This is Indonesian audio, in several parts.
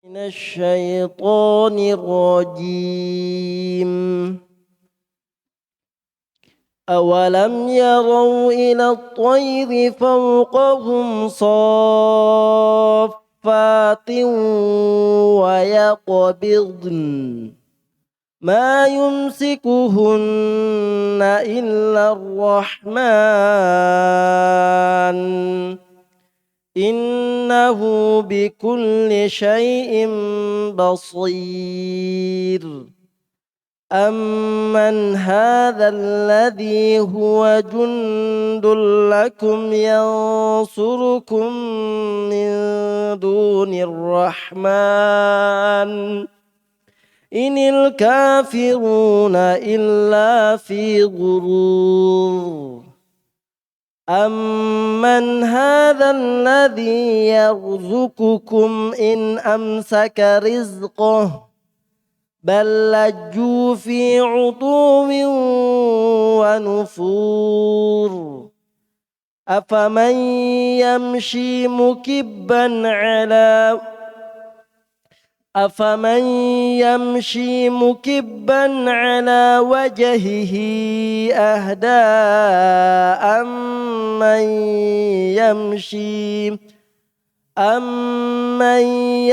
من الشيطان الرجيم. أولم يروا إلى الطير فوقهم صافات ويقبضن ما يمسكهن إلا الرحمن إنه بكل شيء بصير. أمن هذا الذي هو جند لكم ينصركم من دون الرحمن إن الكافرون إلا في غرور. أمن هذا الذي يرزقكم إن أمسك رزقه بل لجوا في عتو ونفور. أفمن يمشي مكبا على وجهه أهدى أمن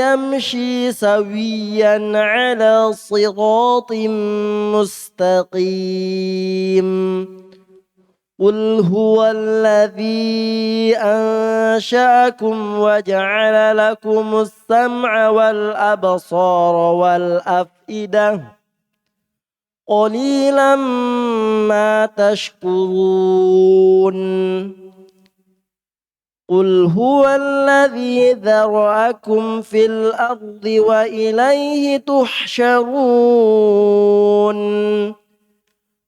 يمشي سويا على صراط مستقيم. قل هو الذي أنشأكم وجعل لكم السمع والأبصار والأفئدة قليلا ما تشكرون. قل هو الذي ذرأكم في الأرض وإليه تحشرون.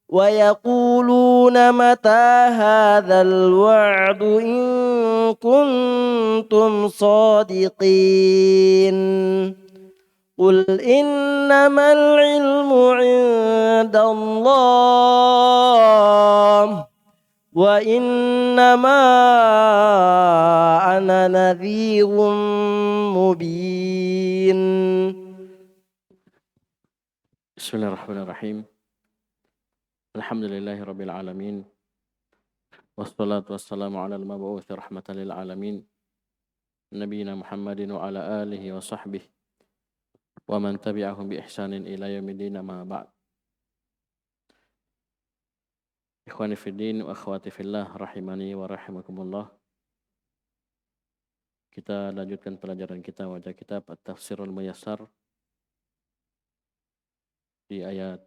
ويقولون متى هذا الوعد إن كنتم صادقين. قل إنما العلم عند الله وإنما أنا نذير مبين. بسم الله الرحمن الرحيم. الحمد لله رب العالمين والصلاة والسلام على المبعوث رحمة للعالمين نبينا محمد وعلى آله وصحبه ومن تبعهم بإحسان إلى يوم الدين ما بعد. Ikhwani fiddin wa akhwati fillah rahimani wa rahimakumullah. Kita lanjutkan pelajaran kita wajah kitab At-Tafsirul Muyassar di ayat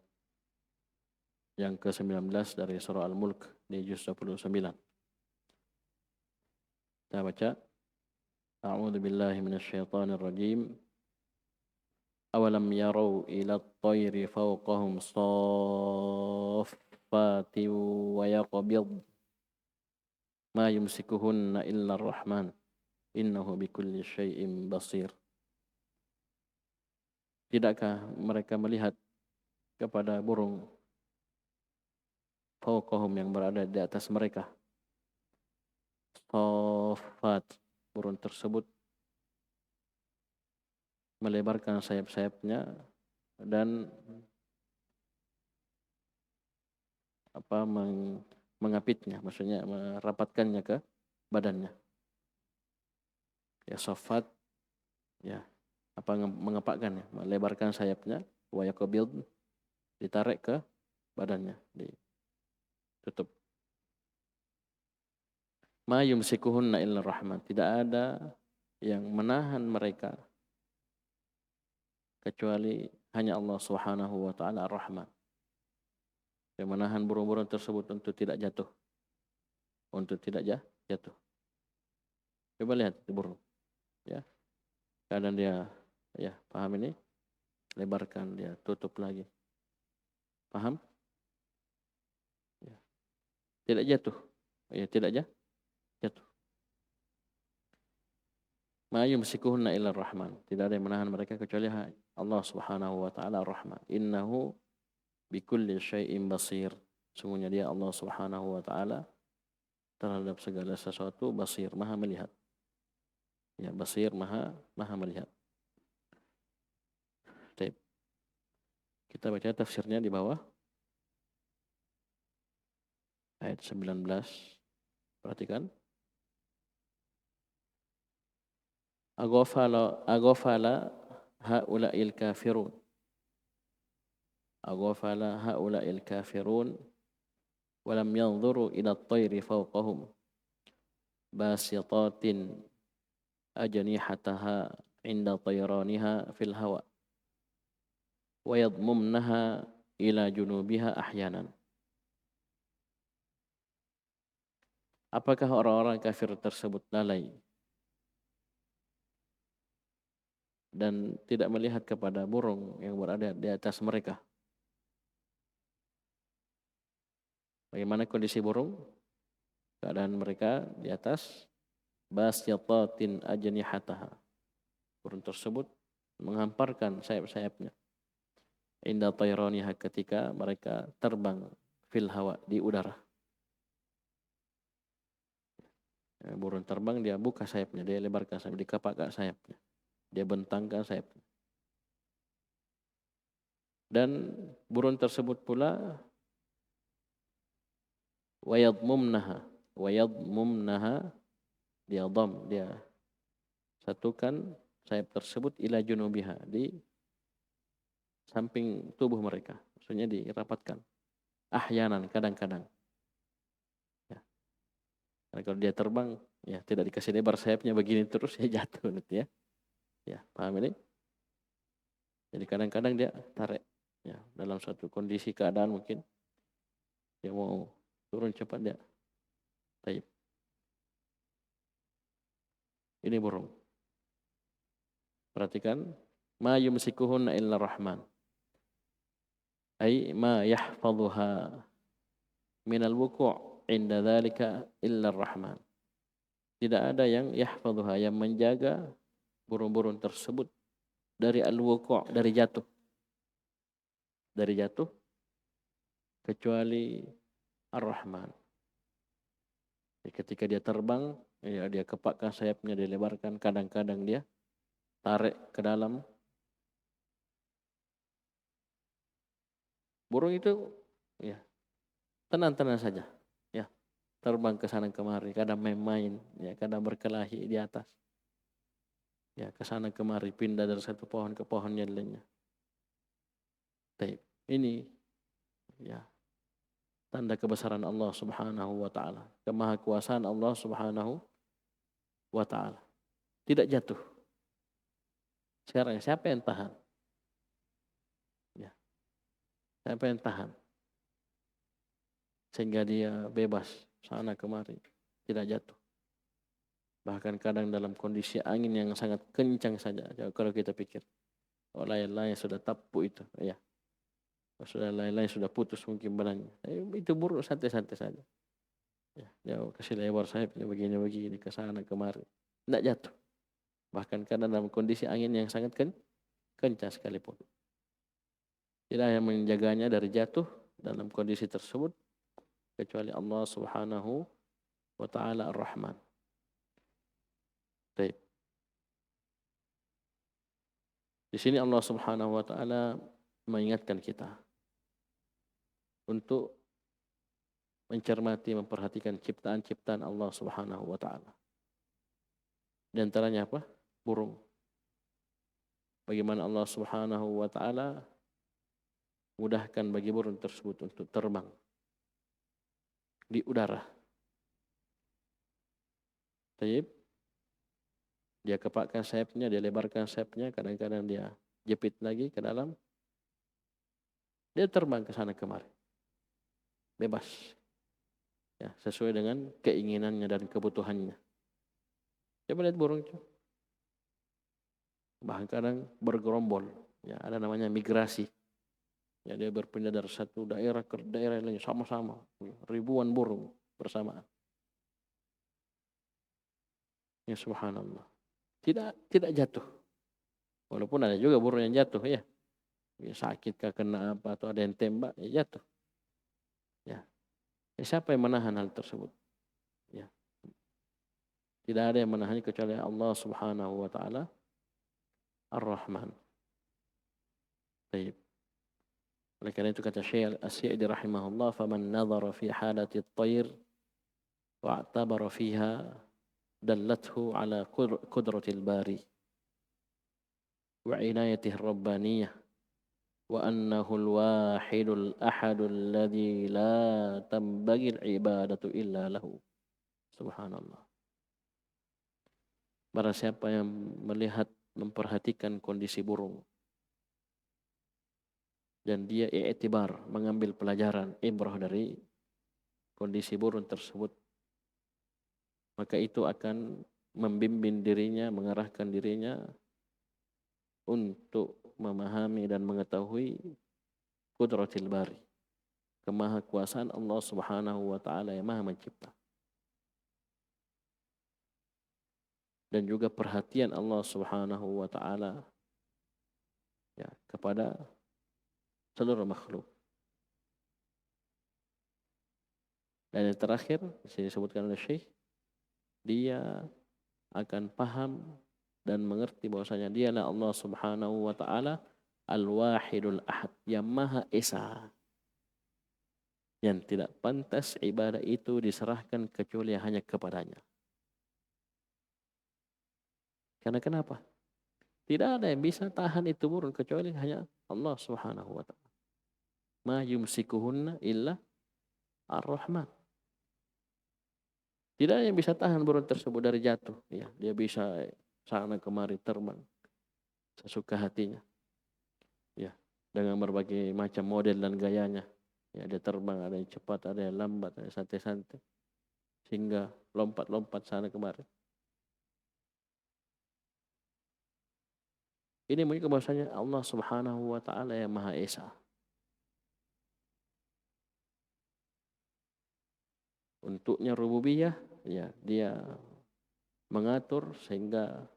yang ke-19 dari surah Al-Mulk di juz 29. Kita baca. A'udzu billahi minasyaitonir rajim. Awalam yarau ila at-tayri fawqahum saffati wa yaqbid ma yumsikuhunna illa ar-rahman innahu bikulli syai'in basir. Tidakkah mereka melihat kepada burung fawqahum yang berada di atas mereka? Saffat, burung tersebut melebarkan sayap-sayapnya dan mengapitnya, maksudnya merapatkannya ke badannya. Ya saffat, ya mengepakkan, ya, melebarkan sayapnya, wa yaqbid, ditarik ke badannya, ditutup. Ma yumsikuhunna illa rahman, tidak ada yang menahan mereka kecuali hanya Allah Subhanahu wa taala Ar-Rahman. Yang menahan burung-burung tersebut untuk tidak jatuh. Coba lihat itu burung. Ya. Kadang dia, ya, paham ini? Lebarkan, dia tutup lagi. Paham? Ya. Tidak jatuh. Ya, tidak jatuh. Ma yumsikuhunna illa Ar-Rahman. Tidak ada yang menahan mereka kecuali Allah Subhanahu wa taala Ar-Rahman. Innahu bikulli syai'in basir. Sungguhnya dia Allah Subhanahu wa taala terhadap segala sesuatu basir, maha melihat. Ya, basir, maha melihat. Kita baca tafsirnya di bawah ayat 19. Perhatikan. Aghafala haula'il kafirun. Aghafala haula'il kafirun walam yanzuru ila at-tayri fawqahum basitatin ajnihataha inda tayraniha fil hawa wa yadmumnaha ila junubiha ahyanan. Apakah orang-orang kafir tersebut lalai dan tidak melihat kepada burung yang berada di atas mereka? Bagaimana kondisi burung? Keadaan mereka di atas basyatatin ajnihataha. Burung tersebut menghamparkan sayap-sayapnya. Inda tayraniha, ketika mereka terbang fil hawa, di udara. Burung terbang, dia buka sayapnya, dia lebarkan sayapnya, dikepakkan sayapnya, dia bentangkan sayapnya. Dan burung tersebut pula wayadmumnaha, dia satukan sayap tersebut ila junubiha, di samping tubuh mereka, maksudnya dirapatkan. Ahyanan, kadang-kadang. Ya. Karena kalau dia terbang, ya tidak dikasih lebar sayapnya begini terus, ya jatuh nanti ya. Ya, paham ini? Jadi kadang-kadang dia tarik, ya, dalam suatu kondisi keadaan mungkin dia mau turun cepat, dia taib. Ini burung. Perhatikan, ma yumsikuhunna illa rahman. Ay ma yahfazuha minal wuku' inda dzalika illa rahman. Tidak ada yang yahfazuha, yang menjaga burung-burung tersebut dari al-wuku', dari jatuh. Dari jatuh, kecuali Ar-Rahman. Ketika dia terbang, ya, dia kepakkan sayapnya, dia lebarkan, kadang-kadang dia tarik ke dalam. Burung itu ya tenang-tenang saja, ya, terbang ke sana kemari, kadang main-main, ya, kadang berkelahi di atas, ya, ke sana kemari, pindah dari satu pohon ke pohon yang lainnya. Ini, ya, tanda kebesaran Allah Subhanahu wa taala, kemahakuasaan Allah Subhanahu wa taala. Tidak jatuh. Sekarang siapa yang tahan? Ya, siapa yang tahan sehingga dia bebas sana kemari, tidak jatuh? Bahkan kadang dalam kondisi angin yang sangat kencang saja. Kalau kita pikir, oh, layang-layang sudah tapu itu, ya, sudah layang-layang sudah putus mungkin benangnya, itu buruk, santai-santai saja. Ya, dia kasih lebar sayapnya begini-begini ke sana kemari, tidak jatuh. Bahkan kadang dalam kondisi angin yang sangat kencang sekalipun, tidak ada yang menjaganya dari jatuh dalam kondisi tersebut kecuali Allah Subhanahu wa taala Ar-Rahman. Baik. Di sini Allah Subhanahu wa taala mengingatkan kita untuk mencermati, memperhatikan ciptaan-ciptaan Allah Subhanahu wa taala. Di antaranya apa? Burung. Bagaimana Allah Subhanahu wa taala mudahkan bagi burung tersebut untuk terbang di udara. Taib. Dia kepakkan sayapnya, dia lebarkan sayapnya, kadang-kadang dia jepit lagi ke dalam. Dia terbang ke sana kemari. Bebas. Ya, sesuai dengan keinginannya dan kebutuhannya. Coba lihat burung itu. Bahkan kadang bergerombol. Ya, ada namanya migrasi. Ya, dia berpindah dari satu daerah ke daerah lain sama-sama. Ribuan burung bersamaan. Ya, subhanallah. Tidak jatuh. Walaupun ada juga burung yang jatuh, ya. Ya, sakit kah, kena apa, atau ada yang tembak, ya jatuh. Ya. Siapa yang menahan hal tersebut? Ya. Tidak ada yang menahannya kecuali Allah Subhanahu wa taala Ar-Rahman. Baik. Oleh karena itu kata Syekh As-Sa'di rahimahullah, faman nadhara fi halati at-tayr wa'tabara fiha dallathu ala qudratil bari wa inayatihi rabbaniyah wa annahu al-wahidul ahadul ladzi la tambaghi al-ibadatu illa lahu. Subhanallah. Barang siapa yang melihat, memperhatikan kondisi burung dan dia i'tibar, mengambil pelajaran, ibrah dari kondisi burung tersebut, maka itu akan membimbing dirinya, mengarahkan dirinya untuk memahami dan mengetahui qudratil bari, kemahakuasaan Allah Subhanahu wa taala yang Maha Mencipta. Dan juga perhatian Allah Subhanahu wa taala ya kepada seluruh makhluk. Dan yang terakhir disebutkan oleh Syekh, dia akan paham dan mengerti bahwasanya dialah Allah Subhanahu wa taala Al-Wahidul Ahad, yang Maha Esa, yang tidak pantas ibadah itu diserahkan kecuali hanya kepadanya. Karena kenapa? Tidak ada yang bisa tahan itu burung kecuali hanya Allah Subhanahu wa taala. Ma yumsikuhunna illa Ar-Rahman. Tidak ada yang bisa tahan burung tersebut dari jatuh. Ya, dia bisa sana kemari terbang sesuka hatinya. Ya, dengan berbagai macam model dan gayanya. Ya, dia terbang, ada yang cepat, ada yang lambat, ada yang santai-santai. Sehingga lompat-lompat sana kemari. Ini menunjukkan bahwasanya Allah Subhanahu wa taala yang Maha Esa. Untuknya rububiyah, ya, dia mengatur sehingga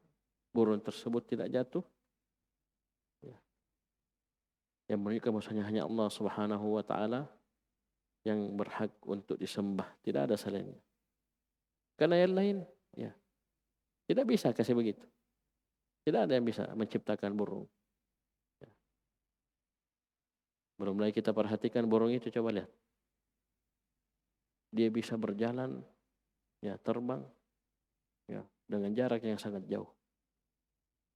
burung tersebut tidak jatuh. Ya. Yang menunjukkan bahwasanya hanya Allah Subhanahu wa taala yang berhak untuk disembah, tidak ada selainnya. Karena yang lain, ya, tidak bisa kasih begitu. Tidak ada yang bisa menciptakan burung. Ya. Belum lagi kita perhatikan burung itu, coba lihat. Dia bisa berjalan, ya, terbang, ya, dengan jarak yang sangat jauh.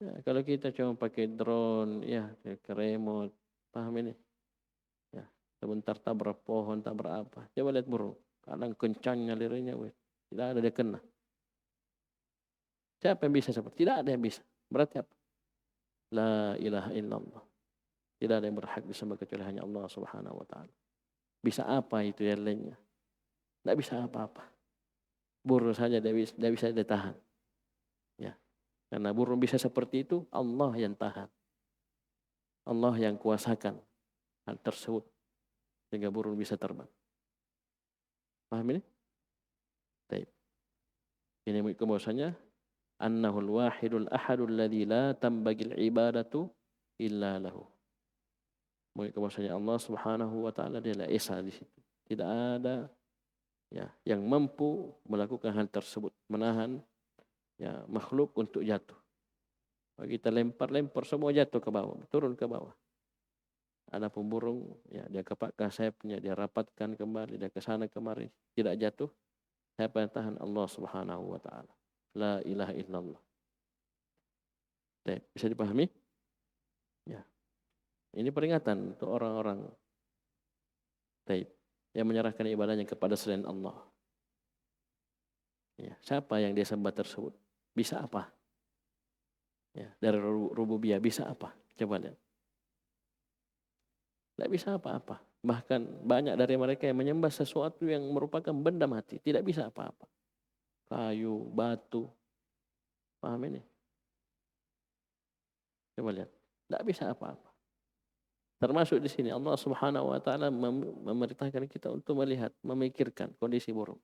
Ya, kalau kita cuma pakai drone, ya, pakai remote, paham ini? Ya, sebentar tabrak pohon, tabrak apa. Coba lihat burung, kadang kencangnya lirinya, tidak ada dia kena. Siapa yang bisa seperti? Tidak ada yang bisa. Berarti apa? La ilaha illallah. Tidak ada yang berhak disembah kecuali hanya Allah Subhanahu wa taala. Bisa apa itu yang lainnya? Tidak bisa apa-apa. Burung saja tidak bisa ditahan. Ya. Karena burung bisa seperti itu, Allah yang tahan. Allah yang kuasakan hal tersebut sehingga burung bisa terbang. Paham ini? Baik. Ini bahwasanya annahul wahidul ahadul ladzi la tambagil ibadatu illa lahu. Bahwasanya Allah Subhanahu wa taala dialah Esa di situ. Tidak ada, ya, yang mampu melakukan hal tersebut, menahan, ya, makhluk untuk jatuh. Kalau kita lempar semua jatuh ke bawah, turun ke bawah. Adapun burung, ya, dia kepakkan sayapnya, dia rapatkan kembali, dia ke sana kemari, tidak jatuh. Siapa yang tahan? Allah Subhanahu wa taala. La ilaha illallah. Bisa dipahami? Ya. Ini peringatan untuk orang-orang yang menyerahkan ibadahnya kepada selain Allah. Ya, siapa yang dia sembah tersebut? Bisa apa? Ya, dari rububiyah bisa apa? Coba lihat. Tidak bisa apa-apa. Bahkan banyak dari mereka yang menyembah sesuatu yang merupakan benda mati. Tidak bisa apa-apa. Kayu, batu. Paham ini? Coba lihat. Tidak bisa apa-apa. Termasuk di sini Allah Subhanahu wa taala memerintahkan kita untuk melihat, memikirkan kondisi burung.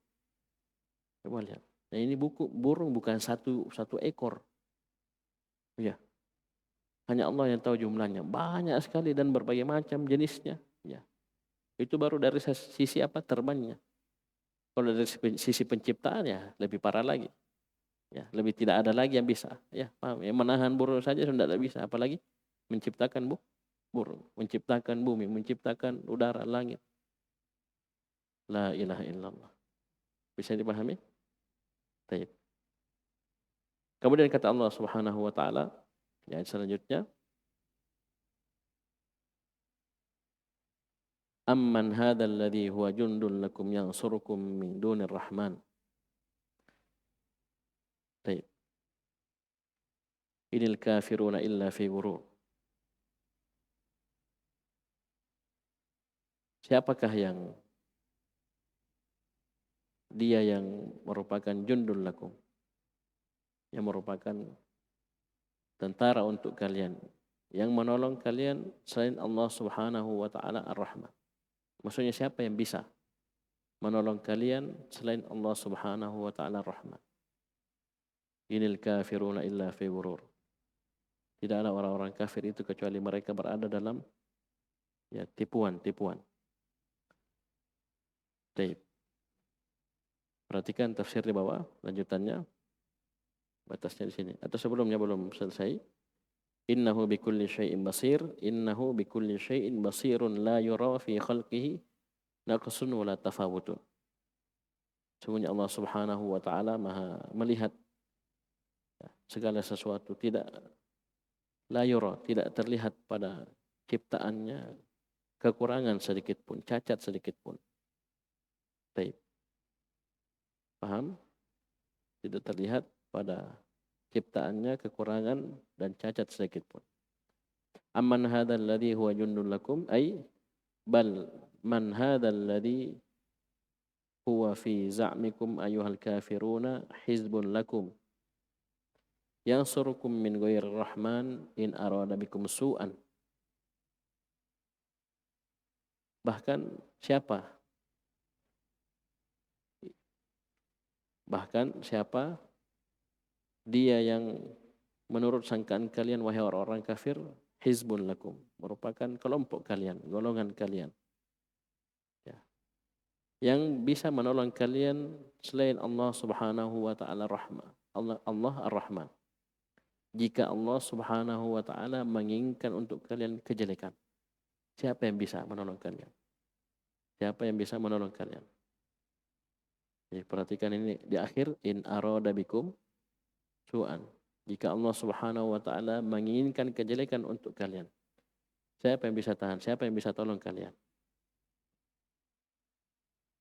Coba lihat. Nah, ini burung bukan satu ekor. Ya. Hanya Allah yang tahu jumlahnya. Banyak sekali dan berbagai macam jenisnya. Ya. Itu baru dari sisi apa? Terbangnya. Kalau dari sisi penciptaan, ya lebih parah lagi. Ya, lebih tidak ada lagi yang bisa. Ya, paham? Ya, menahan burung saja sudah tidak bisa, apalagi menciptakan burung, menciptakan bumi, menciptakan udara, langit. La ilaha illallah. Bisa dipahami? Baik. Kemudian kata Allah Subhanahu wa taala, ayat selanjutnya, amman hadzal ladzi huwa jundun lakum yansurukum min dunir rahman. Baik. Inil kafiruna illa fi ghurur. Siapakah yang dia yang merupakan jundul lakum, yang merupakan tentara untuk kalian, yang menolong kalian selain Allah Subhanahu wa taala Ar-Rahman. Maksudnya siapa yang bisa menolong kalian selain Allah Subhanahu wa taala Ar-Rahman? Inil kafiruna illa fi ghurur. Tidaklah orang-orang kafir itu kecuali mereka berada dalam tipuan. Baik. Perhatikan tafsir di bawah, lanjutannya. Batasnya di sini. Atau sebelumnya belum selesai. Innahu bikulli syai'in basir. Innahu bikulli syai'in basirun la yura fi khalqihi naqsun wa la tafawutun. Sungguhnya Allah Subhanahu wa taala Maha melihat segala sesuatu, tidak la yura, tidak terlihat pada ciptaannya kekurangan sedikit pun, cacat sedikit pun. Baik. Paham? Tidak terlihat pada ciptaannya kekurangan dan cacat sedikit pun. Amman hadzal ladzi huwa jundul lakum ay bal man hadzal ladzi huwa fi za'mikum ayyuhal kafiruna hizbun lakum yansurukum min ghairir rahman in arada bikum su'an. Bahkan siapa dia yang menurut sangkaan kalian wahai orang-orang kafir, hizbun lakum, merupakan kelompok kalian, golongan kalian, ya, yang bisa menolong kalian selain Allah Subhanahu wa taala Rahman, Allah Ar-Rahman. Jika Allah Subhanahu wa taala menginginkan untuk kalian kejelekan, siapa yang bisa menolong kalian? Siapa yang bisa menolong kalian? Jadi perhatikan ini di akhir, in arada bikum su'an. Jika Allah Subhanahu wa taala menginginkan kejelekan untuk kalian, siapa yang bisa tahan? Siapa yang bisa tolong kalian?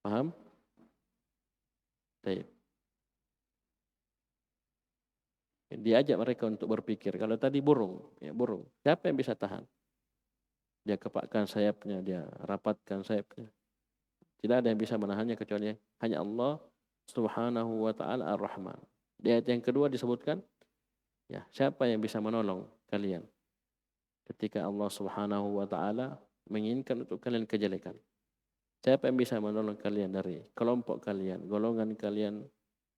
Paham? Baik. Diajak mereka untuk berpikir. Kalau tadi burung. Siapa yang bisa tahan? Dia kepakkan sayapnya, dia rapatkan sayapnya. Tidak ada yang bisa menahannya kecuali hanya Allah Subhanahu wa taala Ar-Rahman. Di ayat yang kedua disebutkan, siapa yang bisa menolong kalian ketika Allah Subhanahu wa taala menginginkan untuk kalian kejelekan? Siapa yang bisa menolong kalian dari kelompok kalian, golongan kalian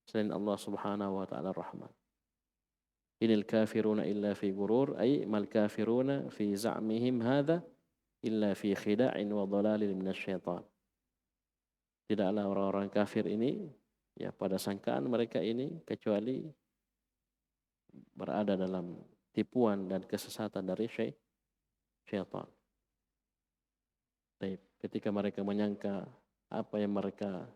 selain Allah Subhanahu wa taala Ar-Rahman? Inil kafiruna illa fi ghurur ay mal kafiruna fi za'mihim hadza illa fi khida'in wa dhalalin minasyaitan. Tidaklah orang-orang kafir ini pada sangkaan mereka ini kecuali berada dalam tipuan dan kesesatan dari syaitan. Baik, ketika mereka menyangka apa yang mereka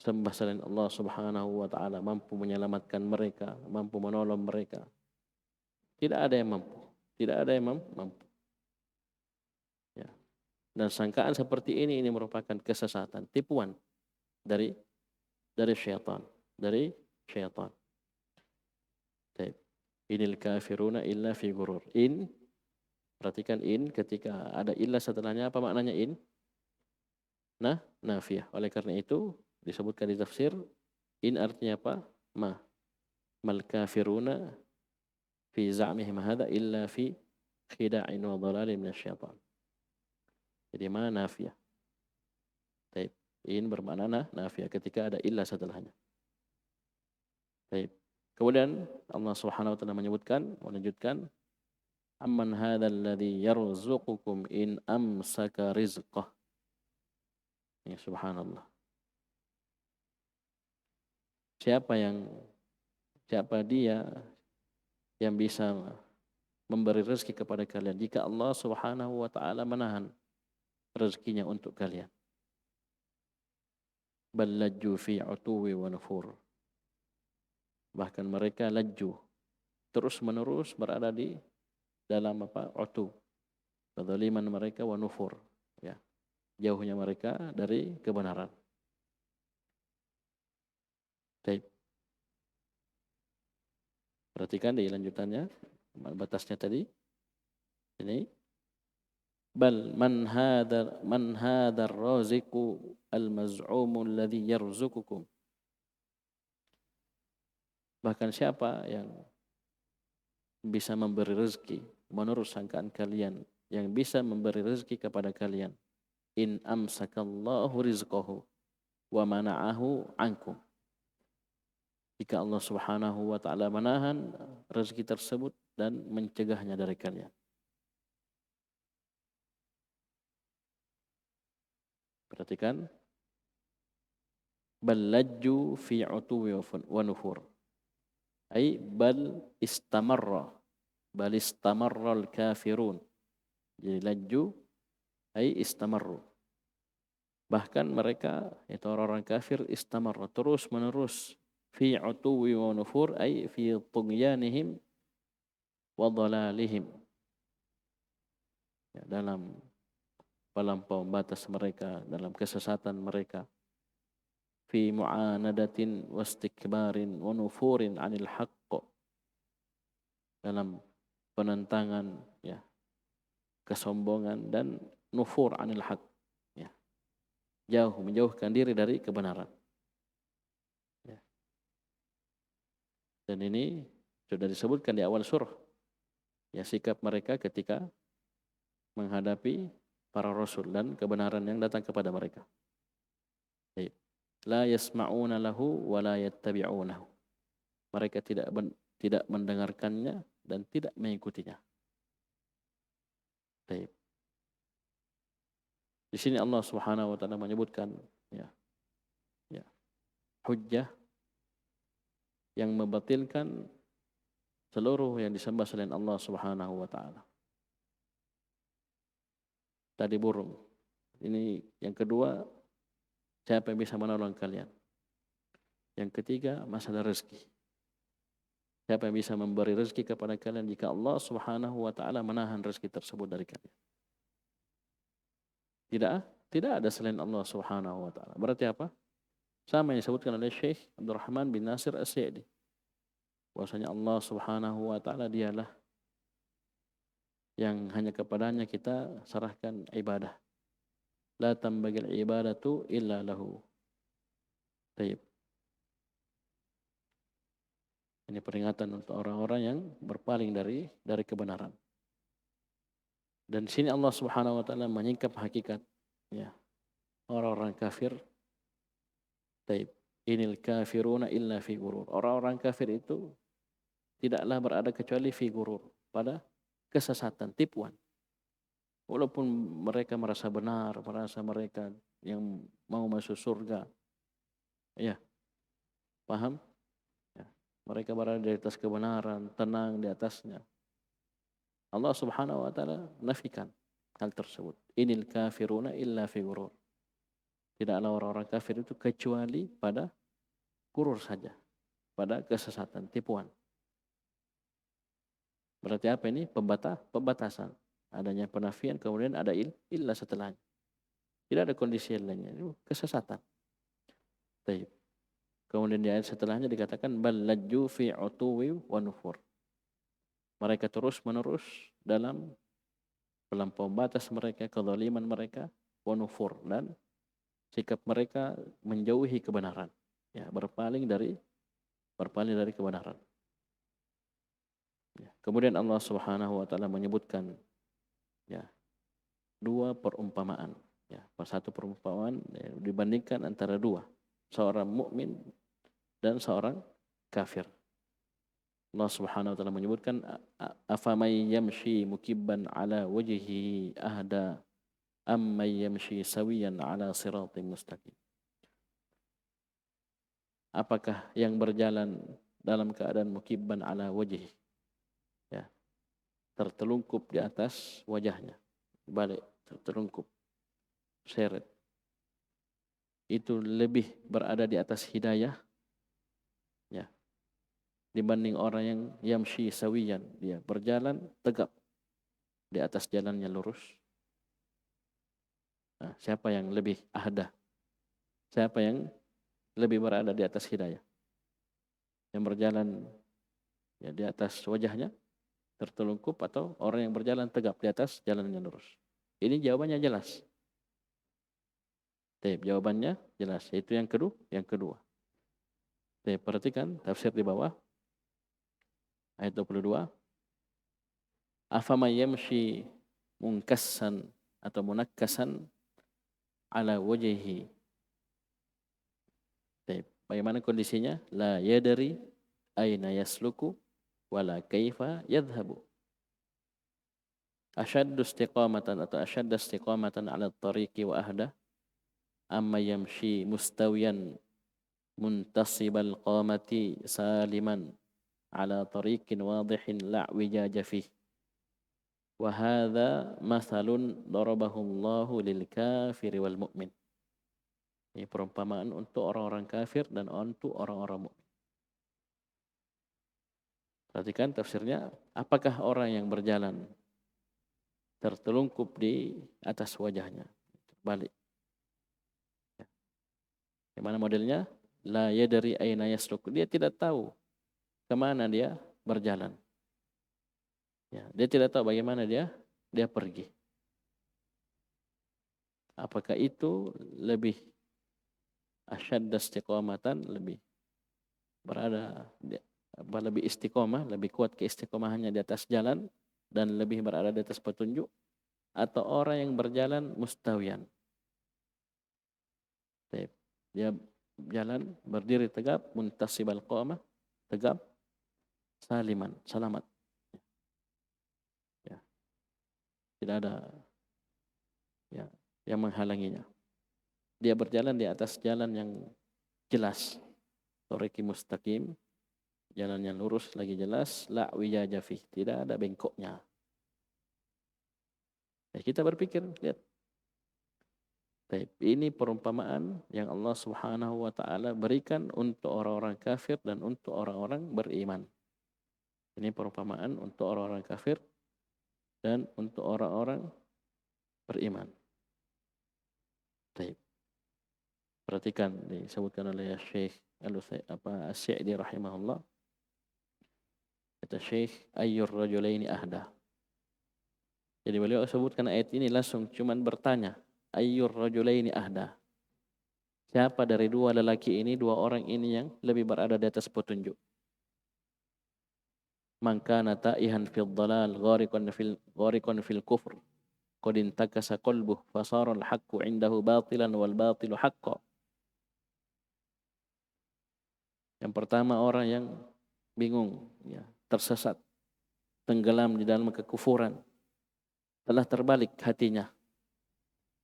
sembah selain Allah Subhanahu wa taala mampu menyelamatkan mereka, mampu menolong mereka. Tidak ada yang mampu. Tidak ada yang mampu. Ya. Dan sangkaan seperti ini merupakan kesesatan, tipuan dari syaitan, Baik. Inil kafiruna illa fi ghurur. Perhatikan ketika ada illa setelahnya, apa maknanya in? Nafiyah. Oleh karena itu disebutkan di tafsir, in artinya apa? Mal kafiruna fi za'mihim hadza illa fi khida'in wa dhalalin minasyaitan. Jadi nafiyah. Baik. In bermakna nafiyah ketika ada illa setelahnya. Baik. Kemudian Allah Subhanahu wa taala melanjutkan, amman hadzal ladzi yarzuqukum in amsaka rizqah. Ya subhanallah. Siapa dia yang bisa memberi rezeki kepada kalian jika Allah Subhanahu wa taala menahan rezekinya untuk kalian. Bal lajju fi utuwi wa nufur. Bahkan mereka laju terus menerus berada di dalam utu, kezaliman mereka, wa nufur, ya, jauhnya mereka dari kebenaran. Baik. Perhatikan di lanjutannya, batasnya tadi. Ini bal man hadar raziqu al-maz'um alladhi yarzuqukum. Bahkan siapa yang bisa memberi rezeki menurut sangkaan kalian, yang bisa memberi rezeki kepada kalian. In amsakallahu rizqahu wa mana'ahu ankum. Jika Allah Subhanahu wa taala menahan rezeki tersebut dan mencegahnya dari kalian. Perhatikan, bal lajju fi utuwi wa nufur. Ay bal istamarra al-kafirun. Jadi lajju ay istamarru. Bahkan mereka, itu orang-orang kafir, istamarra, terus menerus, fi utuwi wa nufur ay fi tughyanihim wa dhalalihim. Ya, dalam melampaui batas mereka, dalam kesesatan mereka. Fi mu'anadatin wastikbarin wa nufurin 'anil haqq. Dalam penentangan, ya, kesombongan dan nufur 'anil haqq, ya, menjauhkan diri dari kebenaran. Ya. Dan ini sudah disebutkan di awal surah. Ya, sikap mereka ketika menghadapi para rasul dan kebenaran yang datang kepada mereka. Baik. La yasma'una lahu wa la yattabi'unahu. Mereka tidak mendengarkannya dan tidak mengikutinya. Baik. Di sini Allah Subhanahu wa taala menyebutkan, ya, hujjah yang membatilkan seluruh yang disembah selain Allah Subhanahu wa taala. Tadi burung. Ini yang kedua, siapa yang bisa menolong kalian? Yang ketiga, masalah rezeki. Siapa yang bisa memberi rezeki kepada kalian jika Allah Subhanahu wa taala menahan rezeki tersebut dari kalian? Tidak ada selain Allah Subhanahu wa taala. Berarti apa? Sama yang disebutkan oleh Syekh Abdurrahman bin Nasir As-Sa'di. Bahwasanya Allah Subhanahu wa taala dialah yang hanya kepadanya kita serahkan ibadah. La tambagil ibadatu illa lahu. Baik. Ini peringatan untuk orang-orang yang berpaling dari kebenaran. Dan di sini Allah Subhanahu wa taala menyingkap hakikat, ya, orang-orang kafir. Baik. Inil kafiruna illa fi gurur. Orang-orang kafir itu tidaklah berada kecuali fi gurur, pada kesesatan, tipuan. Walaupun mereka merasa benar, merasa mereka yang mau masuk surga. Ya. Paham? Ya. Mereka berada di atas kebenaran, tenang di atasnya. Allah Subhanahu wa taala nafikan hal tersebut. Inil kafiruna illa fi gurur. Tidaklah orang-orang kafir itu kecuali pada gurur saja, pada kesesatan, tipuan. Berarti apa ini? Pembatasan. Adanya penafian, kemudian ada illa setelahnya. Tidak ada kondisi lainnya. Itu kesesatan. Baik. Kemudian di ayat setelahnya dikatakan bal lajju fi utuwi wa nufur. Mereka terus menerus dalam melampaui batas mereka, kezaliman mereka, wa nufur, dan sikap mereka menjauhi kebenaran. Ya, berpaling dari kebenaran. Ya. Kemudian Allah Subhanahu wa taala menyebutkan, ya, dua perumpamaan, ya, satu perumpamaan, ya, dibandingkan antara dua, seorang mukmin dan seorang kafir. Allah Subhanahu wa taala menyebutkan afamay yamshi mukibban ala wajhihi ahda ammay yamshi sawiyan ala siratim mustaqim. Apakah yang berjalan dalam keadaan mukibban ala wajhi, ya, tertelungkup di atas wajahnya, balik, tertelungkup, seret. Itu lebih berada di atas hidayah, ya, dibanding orang yang yamshi sawiyan, dia berjalan tegap di atas jalannya lurus. Nah, siapa yang lebih ahdah? Siapa yang lebih berada di atas hidayah? Yang berjalan ya di atas wajahnya tertelungkup, atau orang yang berjalan tegap di atas jalannya lurus? Ini jawabannya jelas. Jawabannya jelas. Itu yang kedua. Yang kedua. Perhatikan tafsir di bawah ayat 22. Afama yamshi munkassan atau munakkasan ala wajhihi. Bagaimana kondisinya? La yadri aina yasluku wala kaifa yadhhabu. Ashaddu istiqamatan atau ashadda istiqamatan ala tariqi wa ahda amma yamshi mustawiyan muntasibal qamati saliman ala tariqin wadihin la wijaja fih. Wa hadza mathalun darabahu Allahu lil kafiri wal mu'min. Ini perumpamaan untuk orang-orang kafir dan untuk orang-orang mukmin. Perhatikan tafsirnya, apakah orang yang berjalan tertelungkup di atas wajahnya, balik. Gimana modelnya? La yadri aina yasluk. Dia tidak tahu kemana dia berjalan. Ya, dia tidak tahu bagaimana dia pergi. Apakah itu lebih asyadda istiqamatan, lebih berada lebih istiqomah, lebih kuat keistiqomahannya di atas jalan dan lebih berada di atas petunjuk, atau orang yang berjalan mustawiyan? Dia jalan berdiri tegap, muntasibal qamah, tegap, saliman, selamat. Ya. Tidak ada ya yang menghalanginya. Dia berjalan di atas jalan yang jelas, thariqi mustaqim, jalan yang lurus lagi jelas, la wijaja fih, tidak ada bengkoknya. Ya, kita berpikir, lihat. Ini perumpamaan yang Allah Subhanahu wa taala berikan untuk orang-orang kafir dan untuk orang-orang beriman. Ini perumpamaan untuk orang-orang kafir dan untuk orang-orang beriman. Baik. Perhatikan disebutkan oleh Syekh As-Sa'di rahimahullah. Kata Syekh, ayyur rajulaini ahda. Jadi beliau sebutkan ayat ini langsung cuman bertanya, ayyur rajulaini ahda. Siapa dari dua lelaki ini, dua orang ini yang lebih berada di atas petunjuk? Man kana ta'ihan fil dhalal ghariqan fil kufr qad intakasa qalbuhu fasara al-haqqu 'indahu batilan wal batilu haqqan. Yang pertama, orang yang bingung, ya, tersesat, tenggelam di dalam kekufuran, telah terbalik hatinya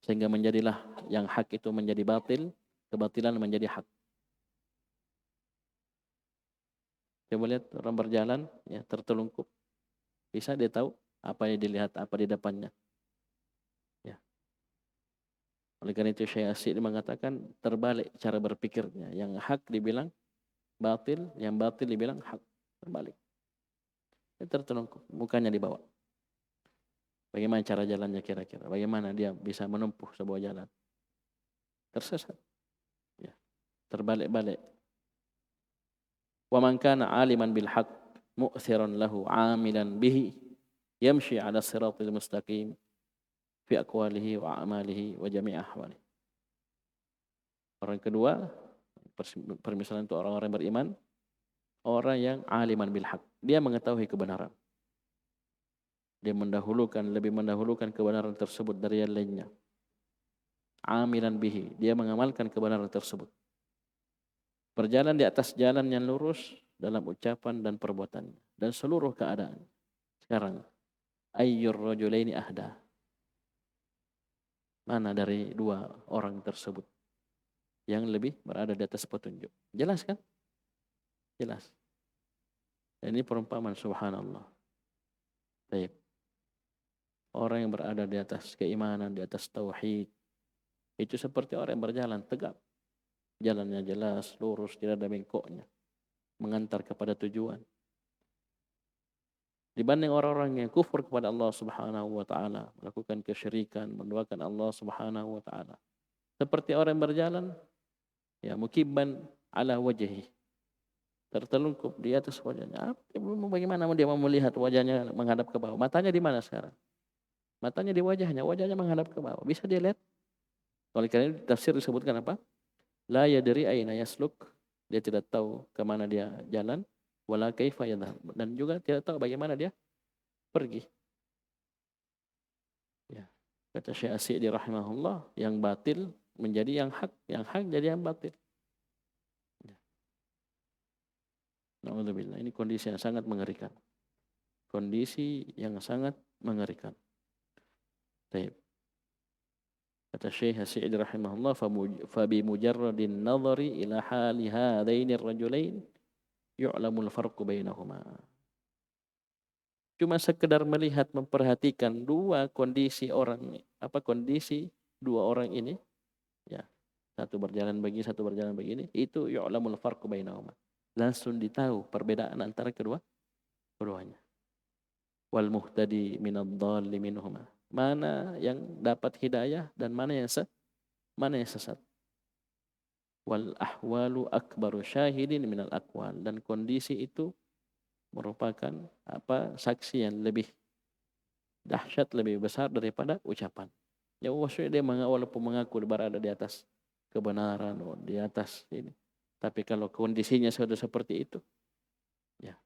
sehingga menjadilah yang hak itu menjadi batil, kebatilan menjadi hak. Coba lihat orang berjalan, ya, tertelungkup, bisa dia tahu apa yang dilihat, apa di depannya. Ya. Oleh karena itu Syekh As-Sa'di mengatakan terbalik cara berpikirnya, yang hak dibilang batil, yang batil dibilang hak, terbalik. Dia tertelungkup, mukanya dibawa. Bagaimana cara jalannya kira-kira? Bagaimana dia bisa menempuh sebuah jalan? Tersesat. Ya. Terbalik-balik. Wa man kana 'aliman bil haqq mu'thiran lahu 'amilan bihi yamshi 'ala siratil mustaqim fi aqwalihi wa a'malihi wa jami' ahwalihi. Orang kedua, permisalan untuk orang-orang beriman, orang yang 'aliman bil haqq. Dia mengetahui kebenaran. Dia lebih mendahulukan kebenaran tersebut dari yang lainnya. Amilan bihi, dia mengamalkan kebenaran tersebut. Berjalan di atas jalan yang lurus dalam ucapan dan perbuatannya dan seluruh keadaan. Sekarang, ayyur rajulaini ahda. Mana dari dua orang tersebut yang lebih berada di atas petunjuk? Jelas kan? Jelas. Dan ini perumpamaan, subhanallah. Baik. Orang yang berada di atas keimanan, di atas tauhid, itu seperti orang yang berjalan tegap. Jalannya jelas, lurus, tidak ada bengkoknya, mengantar kepada tujuan. Dibanding orang-orang yang kufur kepada Allah Subhanahu wa taala, melakukan kesyirikan, menduakan Allah Subhanahu wa taala. Seperti orang yang berjalan ya mukibban ala wajhi, tertelungkup di atas wajahnya. Bagaimana dia mau melihat wajahnya menghadap ke bawah? Matanya di mana sekarang? Matanya di wajahnya menghadap ke bawah. Bisa dia lihat? Oleh karena itu tafsir disebutkan apa? La yadri aina yasluk. Dia tidak tahu ke mana dia jalan, wala kaifa yadhhab, dan juga tidak tahu bagaimana dia pergi. Ya. Kata Syekh As-Sa'di rahimahullah, yang batil menjadi yang hak jadi yang batil. Ya. Na'udzubillah, ini kondisi yang sangat mengerikan. Kondisi yang sangat mengerikan. Baik. Kata Syekh As-Sa'di rahimahullah, fa bi mujarradin nadhari ila hali hadaini ar-rajulain yu'lamul farqu bainahuma. Cuma sekedar melihat, memperhatikan kondisi dua orang ini, ya. Satu berjalan begini, satu berjalan begini, itu yu'lamul farqu bainahuma. Langsung ditahu perbedaan antara keduanya. Wal muhtadi minadh dhalli minhuma. Mana yang dapat hidayah dan mana yang sesat. Wal ahwalu akbaru syahidin minal aqwal, dan kondisi itu merupakan saksi yang lebih dahsyat, lebih besar daripada ucapan. Ya maksudnya dia walaupun mengaku berada di atas kebenaran, di atas ini, tapi kalau kondisinya sudah seperti itu, ya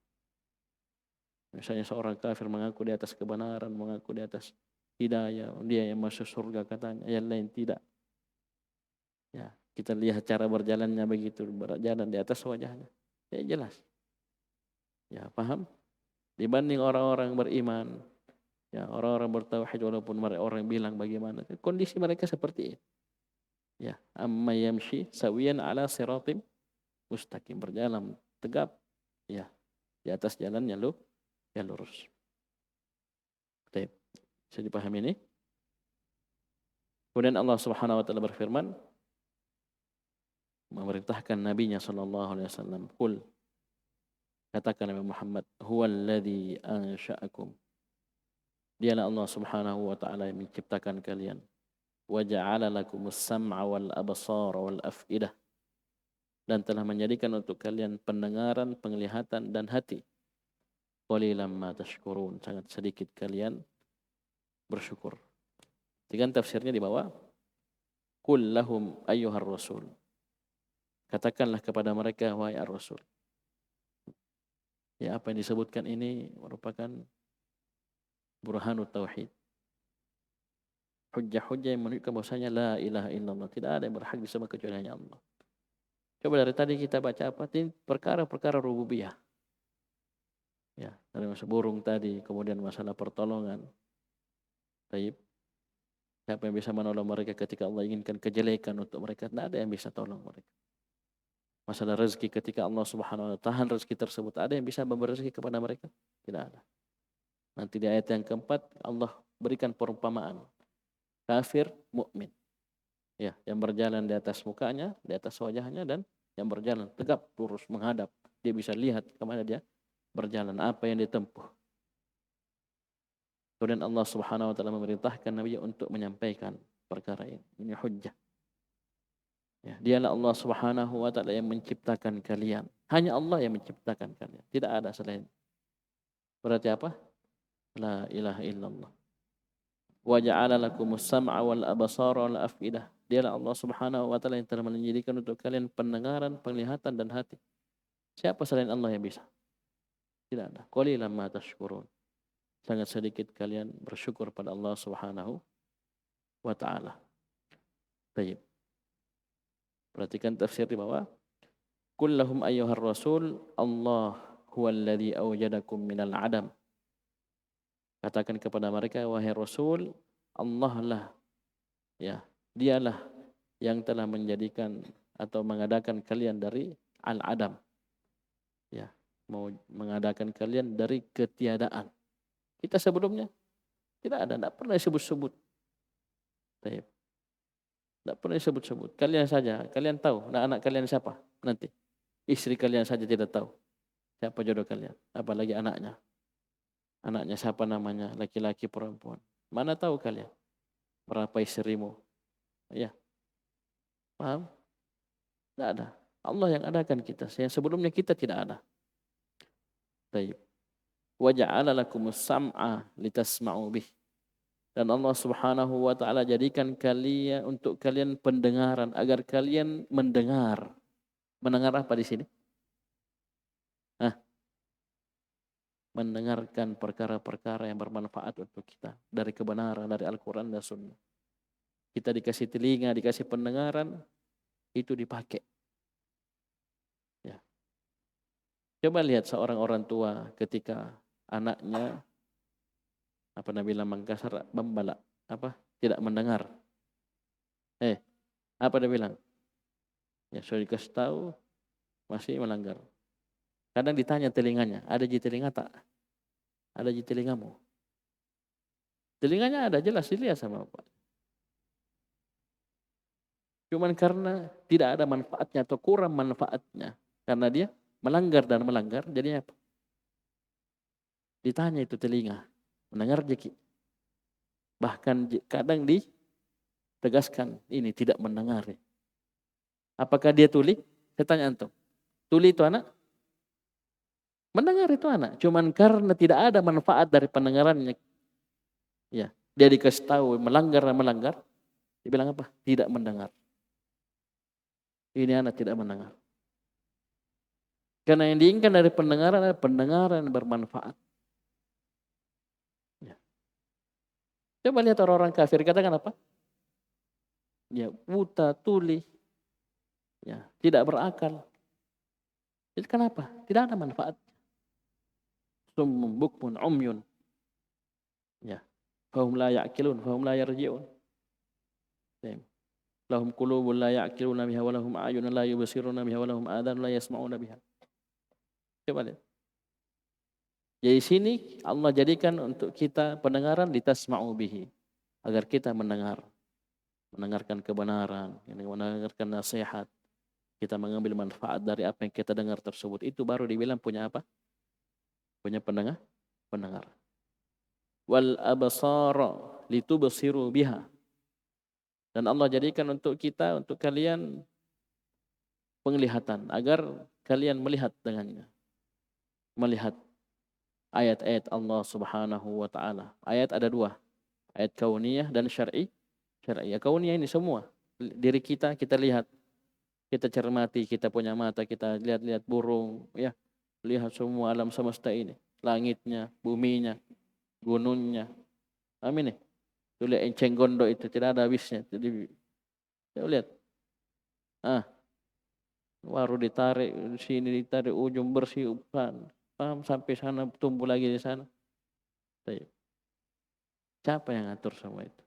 misalnya seorang kafir mengaku di atas kebenaran, mengaku di atas hidayah, dia yang masuk surga katanya, yang lain tidak. Ya, kita lihat cara berjalannya begitu, berjalan di atas wajahnya. Ya jelas. Ya, paham? Dibanding orang-orang beriman, ya orang-orang bertauhid, walaupun orang bilang bagaimana, kondisi mereka seperti itu. Ya, amma yamshi sawiyan ala siratim mustaqim, berjalan tegap, ya, di atas jalan yang lurus. Baik. Bisa dipahami ini? Kemudian Allah Subhanahu wa taala berfirman, memerintahkan nabinya sallallahu alaihi wasallam, qul, katakan Nabi Muhammad, huwallazi ansha'akum, dialah Allah Subhanahu wa taala yang menciptakan kalian, wa ja'ala lakumus sam'a wal absara wal af'idah, dan telah menjadikan untuk kalian pendengaran, penglihatan dan hati. Qalilan ma tashkurun, sangat sedikit kalian bersyukur. Dengan tafsirnya di bawah, qul lahum ayyuhar rasul, katakanlah kepada mereka wahai ar-rasul. Ya, apa yang disebutkan ini merupakan burhanut tauhid. Hujjah-hujjah yang menunjukkan bahwasanya la ilaha illallah, tidak ada yang berhak disembah kecuali hanya Allah. Coba dari tadi kita baca apa? Perkara-perkara rububiyah. Ya, dari masa burung tadi, kemudian masalah pertolongan. Taib. Siapa yang bisa menolong mereka ketika Allah inginkan kejelekan untuk mereka? Tidak ada yang bisa tolong mereka. Masalah rezeki, ketika Allah Subhanahu wa taala tahan rezeki tersebut, ada yang bisa memberi rezeki kepada mereka? Tidak ada. Nanti di ayat yang keempat Allah berikan perumpamaan kafir, mukmin. Ya, yang berjalan di atas mukanya, di atas wajahnya, dan yang berjalan tegap lurus menghadap. Dia bisa lihat kemana dia berjalan, apa yang ditempuh. Kemudian Allah Subhanahu wa taala memerintahkan Nabi untuk menyampaikan perkara ini. Ini hujjah. Ya, dialah Allah Subhanahu wa taala yang menciptakan kalian. Hanya Allah yang menciptakan kalian. Tidak ada selain. Berarti apa? La ilaha illallah. Wa ja'ala lakumus sam'a wal absara wal af'idah. Dialah Allah Subhanahu wa taala yang telah menjadikan untuk kalian pendengaran, penglihatan dan hati. Siapa selain Allah yang bisa? Tidak ada. Qalilan ma tashkurun. Sangat sedikit kalian bersyukur pada Allah Subhanahu wa taala. Baik. Perhatikan tafsir di bawah. Qul lahum ayyuhar rasul, Allah huwallazi awjadakum minal adam. Katakan kepada mereka, wahai Rasul, Allah lah, ya, dialah yang telah menjadikan atau mengadakan kalian dari al-adam. Ya, mau mengadakan kalian dari ketiadaan. Kita sebelumnya tidak ada, tidak pernah disebut-sebut. Baik. Tidak pernah disebut-sebut. Kalian saja, kalian tahu anak kalian siapa nanti. Istri kalian saja tidak tahu siapa jodoh kalian, apalagi anaknya. Anaknya siapa namanya, laki-laki perempuan. Mana tahu kalian berapa istrimu? Ya, paham? Tidak ada. Allah yang adakan kita. Yang sebelumnya kita tidak ada. Baik. Wa ja'ala lakumus sam'a litasma'u bih. Dan Allah Subhanahu wa taala jadikan kalian untuk kalian pendengaran agar kalian mendengar. Mendengar apa di sini? Hah? Mendengarkan perkara-perkara yang bermanfaat untuk kita dari kebenaran, dari Al-Qur'an dan Sunnah. Kita dikasih telinga, dikasih pendengaran, itu dipakai. Ya. Coba lihat seorang orang tua ketika anaknya apa Nabi bilang kasar membalak apa tidak mendengar. Apa dia bilang? Ya sudah dikasih tahu masih melanggar. Kadang ditanya telinganya, ada di telinga tak? Ada di telingamu? Telinganya ada, jelas dilihat sama Bapak. Cuman karena tidak ada manfaatnya atau kurang manfaatnya, karena dia melanggar dan melanggar, jadinya apa? Ditanya itu telinga, mendengar jeki. Bahkan kadang ditegaskan, ini tidak mendengar. Apakah dia tuli? Saya tanya antum. Tuli itu anak? Mendengar itu anak. Cuman karena tidak ada manfaat dari pendengarannya. Ya, dia dikasih tahu melanggar dan melanggar. Dia bilang apa? Tidak mendengar. Ini anak tidak mendengar. Karena yang diinginkan dari pendengaran adalah pendengaran yang bermanfaat. Ya. Coba lihat orang-orang kafir katakan apa? Ya, buta, tuli, ya, tidak berakal. Itu kenapa? Tidak ada manfaat. Summum bukmun umyun. Ya. Fahum la ya'kilun, fahum la yarji'un. Lahum qulubun la ya'kiluna biha wa lahum a'yunun la yubsiruna biha wa lahum adhanun la yasma'una biha. Coba lihat. Jadi sini Allah jadikan untuk kita pendengaran litasma'u bihi. Agar kita mendengarkan kebenaran, mendengarkan nasihat. Kita mengambil manfaat dari apa yang kita dengar tersebut. Itu baru dibilang punya apa? Punya pendengar. Wal absara litubsiru biha. Dan Allah jadikan untuk kita, untuk kalian penglihatan agar kalian melihat dengannya. Melihat ayat-ayat Allah Subhanahu wa taala. Ayat ada dua. Ayat kauniyah dan syar'i. Syar'iyah. Kauniyah ini semua diri kita lihat. Kita cermati, kita punya mata, kita lihat-lihat burung, ya. Lihat semua alam semesta ini, langitnya, buminya, gunungnya. Amin nih. Tuh lihat enceng gondok itu tidak ada habisnya. Jadi lihat. Baru ditarik sini, ditarik ujung bersih, paham sampai sana tumbuh lagi di sana. Siapa yang ngatur semua itu?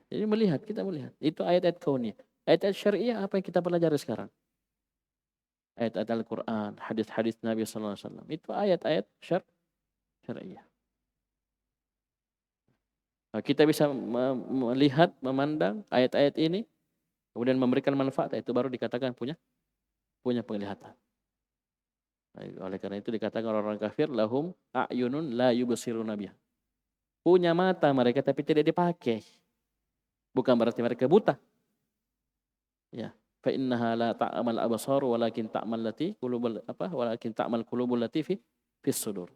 Jadi kita melihat. Itu ayat-ayat kauniyah. Ayat-ayat syariah apa yang kita pelajari sekarang? Ayat-ayat Al-Quran, hadis-hadis Nabi SAW. Itu ayat-ayat syariah. Nah, kita bisa melihat, memandang ayat-ayat ini, kemudian memberikan manfaat, itu baru dikatakan punya penglihatan. Oleh karena itu dikatakan orang kafir, lahum a'yunun la yubsiruna biha. Punya mata mereka tapi tidak dipakai. Bukan berarti mereka buta. Ya, fa innaha la ta'mal absar walakin ta'mal lati qulubul walakin ta'mal qulubul lati fis sudur.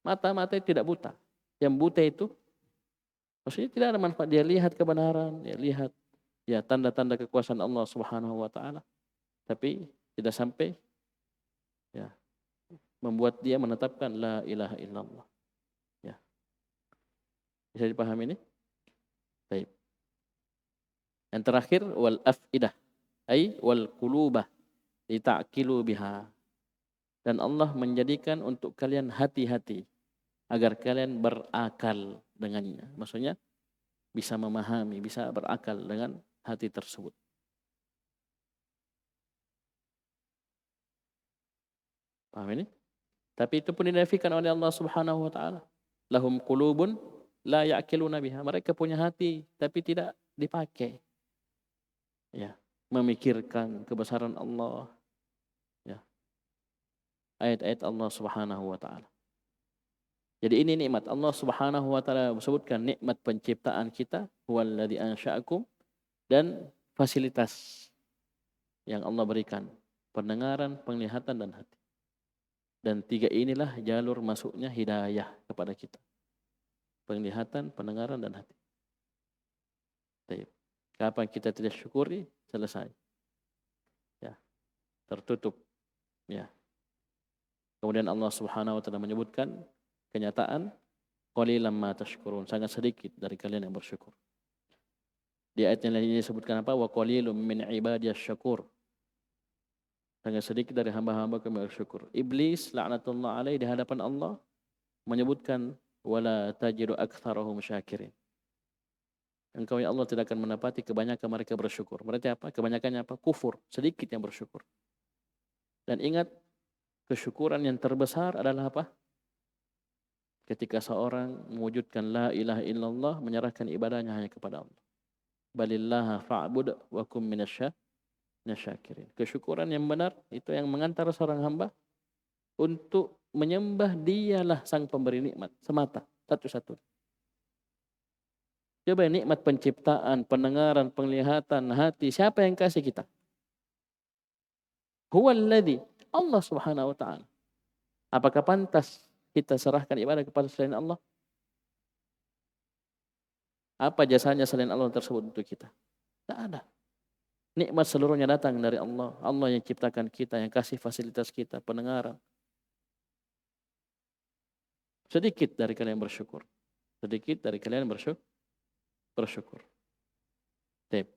Mata-mata itu tidak buta. Yang buta itu maksudnya tidak ada manfaat. Dia lihat kebenaran, dia lihat ya tanda-tanda kekuasaan Allah Subhanahu wa taala. Tapi tidak sampai ya membuat dia menetapkan la ilaha illallah. Ya. Bisa dipahami ini? Baik. Yang terakhir wal afidah ai wal qulubah lita'qilu biha. Dan Allah menjadikan untuk kalian hati-hati agar kalian berakal dengannya. Maksudnya bisa memahami, bisa berakal dengan hati tersebut. Paham ini? Tapi itu pun dinafikan oleh Allah Subhanahu wa taala. Lahum qulubun la ya'qiluna biha. Mereka punya hati tapi tidak dipakai. Ya, memikirkan kebesaran Allah, ya, ayat-ayat Allah Subhanahu wa taala. Jadi ini nikmat Allah Subhanahu wa taala sebutkan nikmat penciptaan kita, huwallazi ansya'akum, dan fasilitas yang Allah berikan, pendengaran, penglihatan dan hati. Dan tiga inilah jalur masuknya hidayah kepada kita. Penglihatan, pendengaran dan hati. Baik. Kapan kita tidak syukuri, selesai. Ya, tertutup. Ya. Kemudian Allah Subhanahu wa taala menyebutkan kenyataan qalilan ma tashkurun, sangat sedikit dari kalian yang bersyukur. Di ayat yang lainnya disebutkan apa? Wa qalilum min ibadiyasy syakur. Sangat sedikit dari hamba-hamba kami bersyukur. Iblis laknatullah alaih di hadapan Allah menyebutkan wala tajidu aktsarahum syakirin. Engkau ya Allah tidak akan mendapati kebanyakan mereka bersyukur. Berarti apa? Kebanyakannya apa? Kufur, sedikit yang bersyukur. Dan ingat, kesyukuran yang terbesar adalah apa? Ketika seorang mewujudkan la ilaha illallah, menyerahkan ibadahnya hanya kepada Allah. Balillaha fa'bud wa kum minasyakirin. Kesyukuran yang benar itu yang mengantar seorang hamba untuk menyembah dialah sang pemberi nikmat semata, satu-satu. Coba nikmat penciptaan, pendengaran, penglihatan, hati, siapa yang kasih kita? Huwallazi, Allah Subhanahu wa taala. Apakah pantas kita serahkan ibadah kepada selain Allah? Apa jasanya selain Allah tersebut untuk kita? Tidak ada. Nikmat seluruhnya datang dari Allah. Allah yang ciptakan kita, yang kasih fasilitas kita, pendengaran. Sedikit dari kalian bersyukur. Sedikit dari kalian bersyukur. Baik.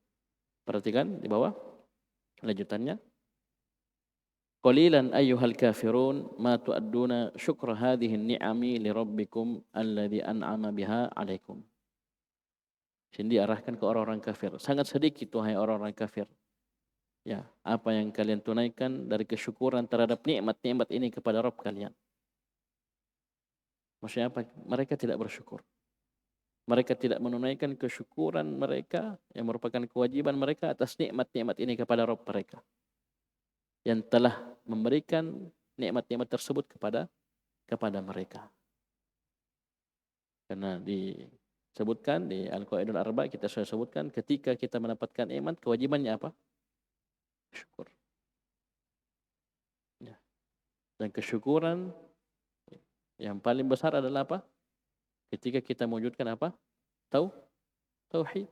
Perhatikan di bawah lanjutannya. Qalilan ayyuhal kafirun ma tu'adduna syukra hadhihi ni'ami li rabbikum alladhi an'ama biha 'alaikum. Sini diarahkan ke orang-orang kafir. Sangat sedikit wahai orang-orang kafir. Ya, apa yang kalian tunaikan dari kesyukuran terhadap nikmat-nikmat ini kepada Rabb kalian. Maksudnya apa? Mereka tidak bersyukur. Mereka tidak menunaikan kesyukuran mereka yang merupakan kewajiban mereka atas nikmat-nikmat ini kepada Rabb mereka. Yang telah memberikan nikmat-nikmat tersebut kepada mereka. Karena disebutkan di Al-Qaidul Arba, kita sudah sebutkan ketika kita mendapatkan nikmat, kewajibannya apa? Syukur. Ya. Dan kesyukuran yang paling besar adalah apa? Ketika kita mewujudkan apa? Tauhid.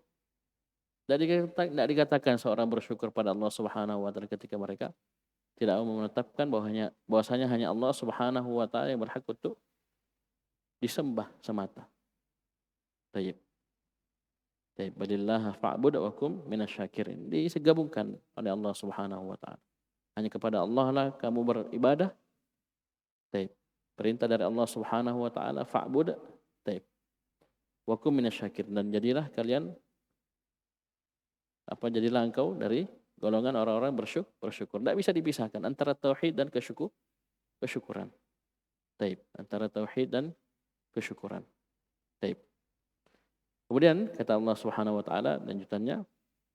Tidak dikatakan seorang bersyukur pada Allah Subhanahu wa taala ketika mereka tidak mau menetapkan bahwasanya hanya Allah Subhanahu wa taala yang berhak untuk disembah semata. Baik. Baik, balillaha fa'bud wa kum minasyakirin. Digabungkan oleh Allah Subhanahu wa taala. Hanya kepada Allah lah kamu beribadah. Baik. Perintah dari Allah Subhanahu wa taala fa'bud. Baik. Wa kum minasyakirin, dan jadilah kalian jadilah engkau dari golongan orang-orang bersyukur. Tidak bisa dipisahkan antara tauhid dan kesyukuran. Baik, antara tauhid dan kesyukuran. Baik. Kemudian kata Allah Subhanahu wa taala lanjutannya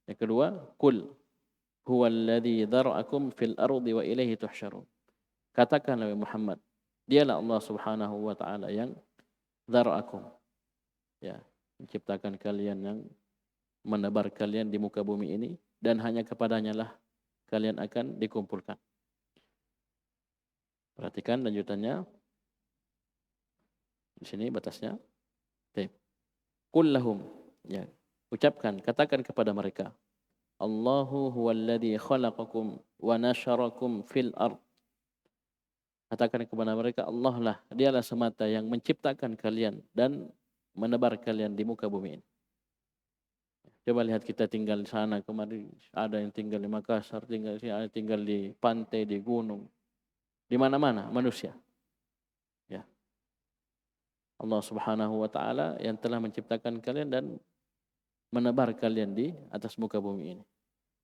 yang kedua, qul huwallazi dzara'akum fil ardi wa ilaihi tuhsyarun. Katakan wahai Muhammad, dialah Allah Subhanahu wa taala yang dzara'akum. Ya, menciptakan kalian, yang menebar kalian di muka bumi ini, dan hanya kepadanya lah kalian akan dikumpulkan. Perhatikan lanjutannya. Di sini batasnya. Baik. Qul lahum, ya, ucapkan, katakan kepada mereka, Allahu huwallazi khalaqakum wa nasyarakum fil ard. Katakan kepada mereka, Allah lah, dialah semata yang menciptakan kalian dan menebar kalian di muka bumi ini. Coba lihat, kita tinggal di sana kemari, ada yang tinggal di Makassar, ada yang tinggal di pantai, di gunung, di mana-mana manusia. Ya. Allah Subhanahu wa taala yang telah menciptakan kalian dan menebar kalian di atas muka bumi ini.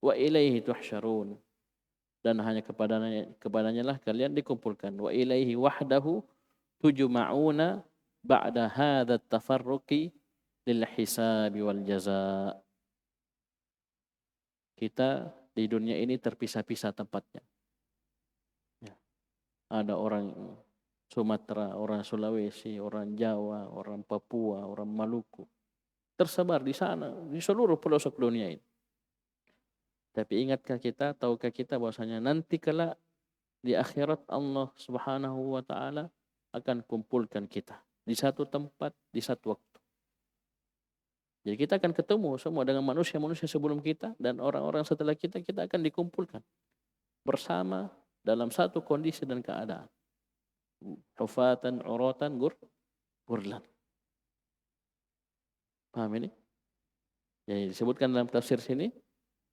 Wa ilaihi tuhsyarun, dan hanya kepadanya lah kalian dikumpulkan. Wa ilaihi wahdahu tujma'una ba'da hadha at-tafarruqi lil hisabi wal jazaa. Kita di dunia ini terpisah-pisah tempatnya. Ya. Ada orang Sumatera, orang Sulawesi, orang Jawa, orang Papua, orang Maluku. Tersebar di sana, di seluruh pelosok dunia ini. Tapi ingatkah kita, tahukah kita bahwasanya nanti kelak di akhirat Allah Subhanahu wa taala akan kumpulkan kita di satu tempat, di satu waktu. Jadi kita akan ketemu semua dengan manusia-manusia sebelum kita dan orang-orang setelah kita akan dikumpulkan bersama dalam satu kondisi dan keadaan. Hufatan, uratan, gurlan. Paham ini? Jadi disebutkan dalam tafsir sini,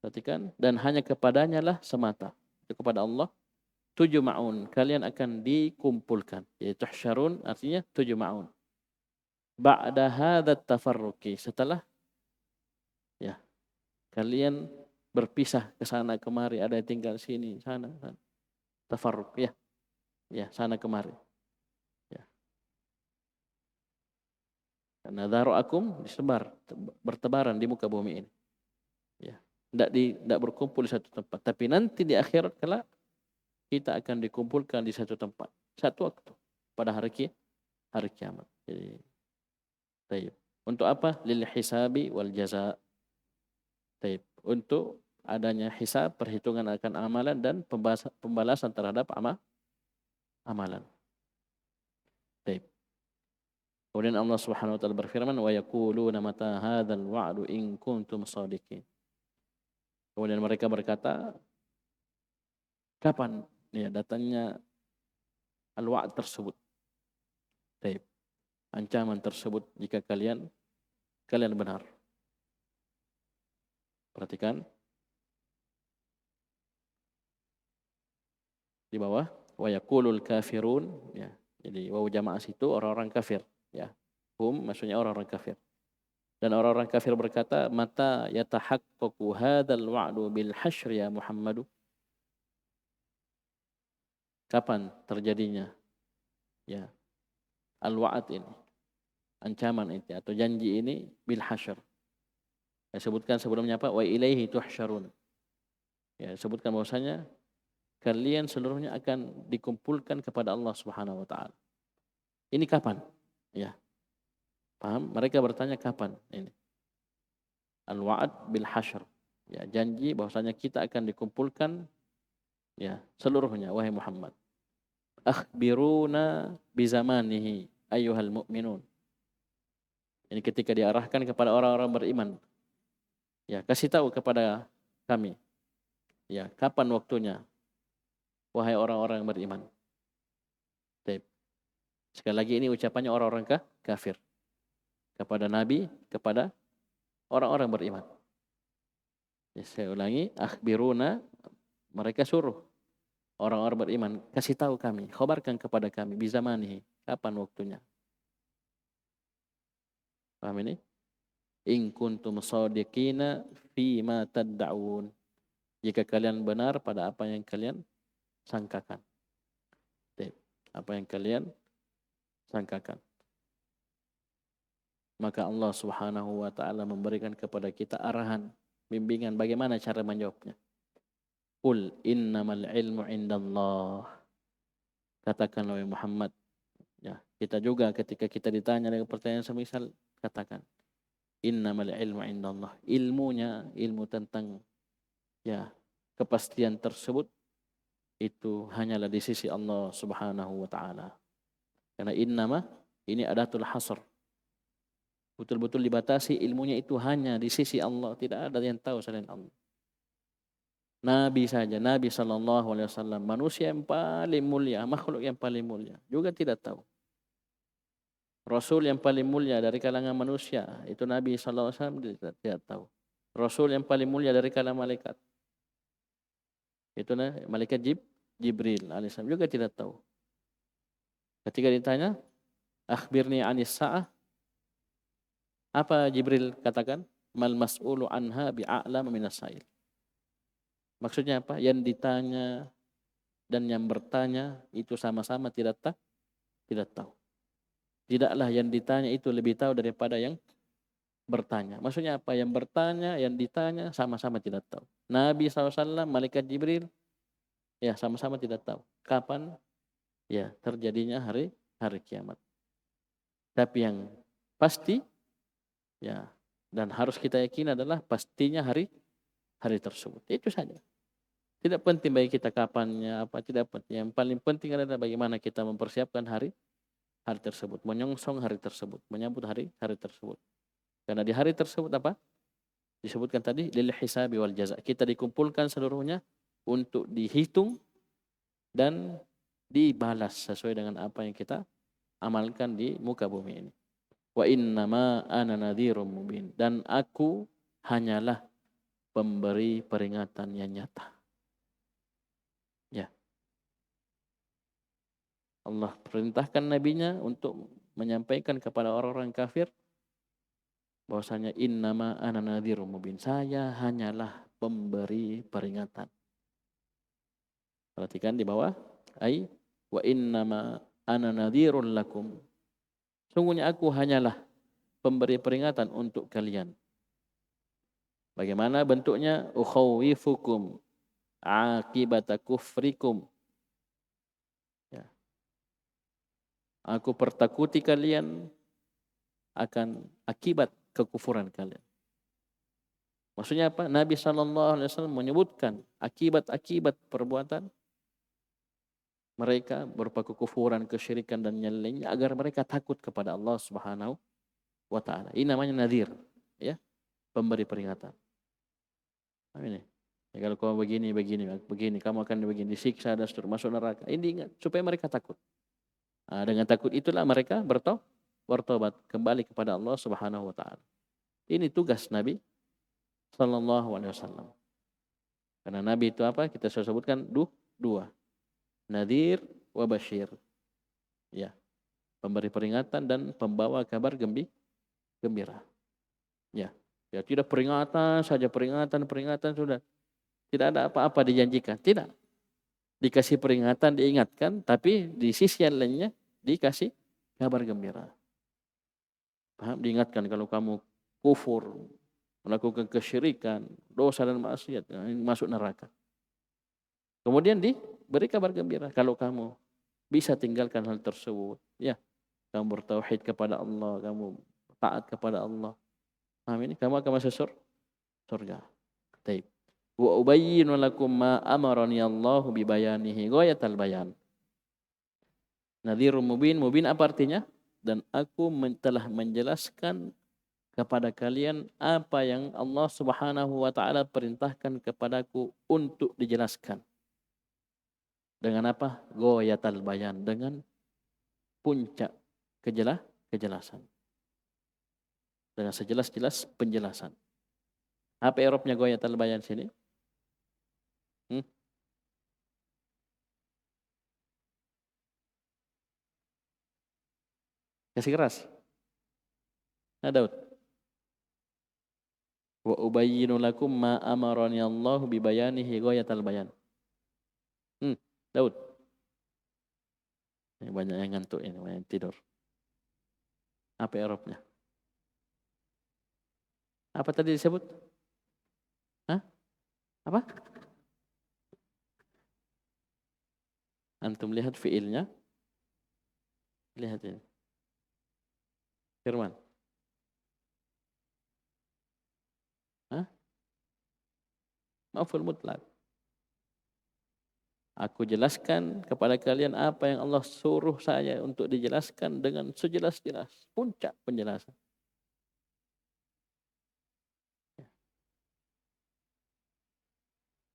perhatikan, dan hanya kepadanya lah semata. Itu kepada Allah. Tujma'un, kalian akan dikumpulkan. Jadi tuhsyarun artinya tujma'un. Ba'da hadza tafarruqi, setelah ya kalian berpisah ke sana kemari, ada yang tinggal sini, sana. Tafarruq ya. Ya, sana kemari. Ya. Karena dharu'akum disebar, bertebaran di muka bumi ini. Ya. Tidak berkumpul di satu tempat, tapi nanti di akhirat kelak kita akan dikumpulkan di satu tempat, satu waktu pada hari kiamat. Jadi taib. Untuk apa? Lil hisabi wal jazaa. Taib. Untuk adanya hisab, perhitungan akan amalan dan pembalasan terhadap amalan. Taib. Kemudian Allah Subhanahu wa taala berfirman, wa yaquluna mata hadzal wa'du in kuntum shadiqin. Kemudian mereka berkata, kapan ya datangnya al-wa'd tersebut? Taib. Ancaman tersebut jika kalian benar. Perhatikan di bawah wa yaqulul kafirun ya. Jadi waw jamaah situ orang-orang kafir ya. Maksudnya orang-orang kafir. Dan orang-orang kafir berkata, mata yatahaqqaqu hadzal wa'du bil hasyr ya Muhammadu. Kapan terjadinya ya al-wa'd ini, ancaman itu atau janji ini bil hasyr. Saya sebutkan sebelumnya apa? Wa ilaihi tuhsyarun. Ya, sebutkan bahwasanya kalian seluruhnya akan dikumpulkan kepada Allah Subhanahu wa taala. Ini kapan? Ya. Paham? Mereka bertanya kapan ini? Al-wa'd bil hasyr. Ya, janji bahwasanya kita akan dikumpulkan ya seluruhnya wahai Muhammad. Akhbiruna bi zamanihi ayyuhal mu'minun. Ini ketika diarahkan kepada orang-orang beriman. Ya, kasih tahu kepada kami. Ya, kapan waktunya wahai orang-orang beriman. Baik. Sekali lagi ini ucapannya orang-orang kafir kepada Nabi, kepada orang-orang beriman. Ya, saya ulangi, akhbiruna, mereka suruh orang-orang beriman, kasih tahu kami, khabarkan kepada kami bizamanihi, kapan waktunya. Paham ini? In kuntum shadiqina fi ma tad'un. Jika kalian benar pada apa yang kalian sangkakan. Apa yang kalian sangkakan. Maka Allah Subhanahu wa taala memberikan kepada kita arahan, bimbingan bagaimana cara menjawabnya. Qul innamal ilmu indallah. Katakan oleh Muhammad. Ya, kita juga ketika kita ditanya dengan pertanyaan semisal katakan innamal ilmu indallah. Ilmu tentang ya kepastian tersebut itu hanyalah di sisi Allah Subhanahu wa taala. Karena innama ini adatul hasr. Betul-betul dibatasi ilmunya itu hanya di sisi Allah, tidak ada yang tahu selain Allah. Nabi saja, Nabi SAW, manusia yang paling mulia, makhluk yang paling mulia, juga tidak tahu. Rasul yang paling mulia dari kalangan manusia, itu Nabi SAW tidak tahu. Rasul yang paling mulia dari kalangan malaikat, itu malaikat Jibril alaihissalam juga tidak tahu. Ketika ditanya, akhbirni anis sa'ah, apa Jibril katakan? Mal mas'ulu anha bi'a'lam minas sa'il. Maksudnya apa? Yang ditanya dan yang bertanya itu sama-sama tidak tahu. Tidaklah yang ditanya itu lebih tahu daripada yang bertanya. Maksudnya apa? Yang bertanya, yang ditanya sama-sama tidak tahu. Nabi SAW, malaikat Jibril, ya sama-sama tidak tahu kapan ya terjadinya hari kiamat. Tapi yang pasti ya dan harus kita yakini adalah pastinya hari tersebut. Itu saja. Tidak penting bagi kita kapannya apa, tidak penting. Yang paling penting adalah bagaimana kita mempersiapkan hari tersebut, menyongsong hari tersebut, menyambut hari tersebut. Karena di hari tersebut apa? Disebutkan tadi lil hisabi wal jaza. Kita dikumpulkan seluruhnya untuk dihitung dan dibalas sesuai dengan apa yang kita amalkan di muka bumi ini. Wa innama ana nadhirum mubin, dan aku hanyalah pemberi peringatan yang nyata. Ya. Allah perintahkan nabinya untuk menyampaikan kepada orang-orang kafir bahwasanya innama ana nadhirum mubin. Saya hanyalah pemberi peringatan. Perhatikan di bawah, ai wa innama ana nadhirun lakum. Sungguhnya aku hanyalah pemberi peringatan untuk kalian. Bagaimana bentuknya? Ukhawifukum akibata kufrikum. Ya. Aku pertakuti kalian akan akibat kekufuran kalian. Maksudnya apa? Nabi SAW menyebutkan akibat-akibat perbuatan mereka berupa kekufuran, kesyirikan dan yang lainnya agar mereka takut kepada Allah Subhanahu wa taala. Ini namanya nadhir, ya, pemberi peringatan. Amin. Ya, kalau kamu begini, kamu akan begini, disiksa dan seterusnya, masuk neraka. Ini ingat supaya mereka takut. Nah, dengan takut itulah mereka bertobat kembali kepada Allah Subhanahu wa taala. Ini tugas Nabi sallallahu alaihi wasallam. Karena Nabi itu apa? Kita sudah sebutkan dua. Nadhir wa basyir. Ya. Pemberi peringatan dan pembawa kabar gembira. Ya. Ya, tidak peringatan saja, peringatan sudah. Tidak ada apa-apa dijanjikan, tidak. Dikasih peringatan, diingatkan, tapi di sisi yang lainnya dikasih kabar gembira. Paham? Diingatkan kalau kamu kufur, melakukan kesyirikan, dosa dan maksiat, masuk neraka. Kemudian diberi kabar gembira kalau kamu bisa tinggalkan hal tersebut, ya, kamu bertauhid kepada Allah, kamu taat kepada Allah. Amin. Kamu akan masuk surga. Taib. Wa ubayyinu lakum ma amarani Allah bi bayanihi ghayatal bayan. Nadhirun mubin, mubin apa artinya? Dan aku telah menjelaskan kepada kalian apa yang Allah Subhanahu wa taala perintahkan kepadaku untuk dijelaskan. Dengan apa? Ghayatal bayan, dengan puncak kejelasan. Dengan sejelas-jelas penjelasan. Apa Eropnya ghayatal bayan sini? Kasih keras. Nah, Daud. Wa ubayyinu lakum ma amarani Allah bi bayanihi ghayatal bayan. Daud. Ini banyak yang ngantuk ini, banyak yang tidur. Apa Eropnya? Apa tadi disebut? Hah? Apa? Antum lihat fiilnya? Lihat ini. Firman. Hah? Maf'ul mutlak. Aku jelaskan kepada kalian apa yang Allah suruh saya untuk dijelaskan dengan sejelas-jelas. Puncak penjelasan.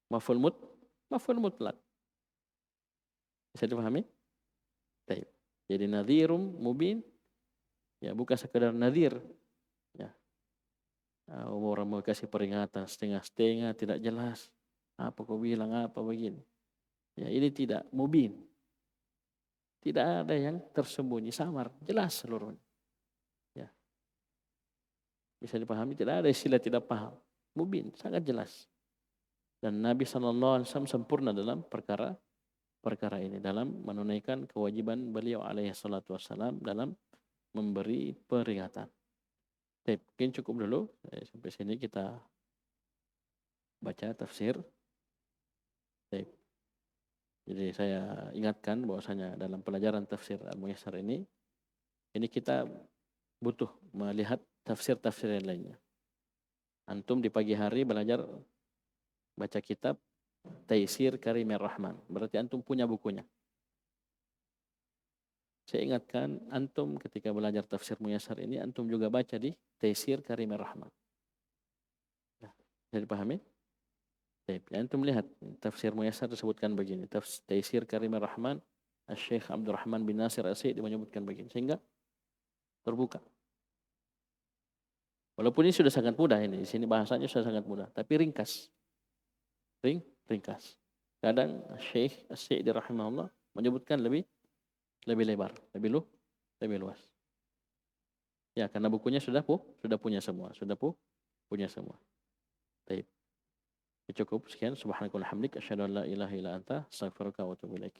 Maf'ul mutlak. Bisa dipahami? Baik. Jadi nadhirum mubin, ya bukan sekedar nadhir. Ya. Orang mau kasih peringatan setengah-setengah, tidak jelas. Apa kau bilang, apa begini. Ya, ini tidak mubin. Tidak ada yang tersembunyi, samar, jelas seluruhnya. Ya. Bisa dipahami, tidak ada istilah tidak paham. Mubin, sangat jelas. Dan Nabi SAW sempurna dalam perkara ini, dalam menunaikan kewajiban beliau alaihi salatu wassalam dalam memberi peringatan. Baik, mungkin cukup dulu. Sampai sini kita baca tafsir. Baik. Jadi saya ingatkan bahwasanya dalam pelajaran tafsir Al-Muyassar ini kita butuh melihat tafsir-tafsir yang lainnya. Antum di pagi hari belajar baca kitab Taisir Karimir Rahman. Berarti antum punya bukunya. Saya ingatkan antum ketika belajar tafsir Muyassar ini antum juga baca di Taisir Karimir Rahman. Ya, bisa dipahami? Baik, antum lihat tafsir Muyassar disebutkan begini. Taisir Karimir Rahman, Syekh Abdurrahman bin Nasir As-Sa'di menyebutkan begini. Sehingga terbuka. Walaupun ini sudah sangat mudah ini, di sini bahasanya sudah sangat mudah, tapi ringkas. Ringkas. Kadang Syekh As-Sa'di rahimahullah menyebutkan lebih lebar, lebih luas. Ya, karena bukunya sudah punya semua, punya semua. Baik. Cukup sekian. Subhanakallahumma hamdik asyhadu an la ilaha illa anta astaghfiruka wa atubu ilaik.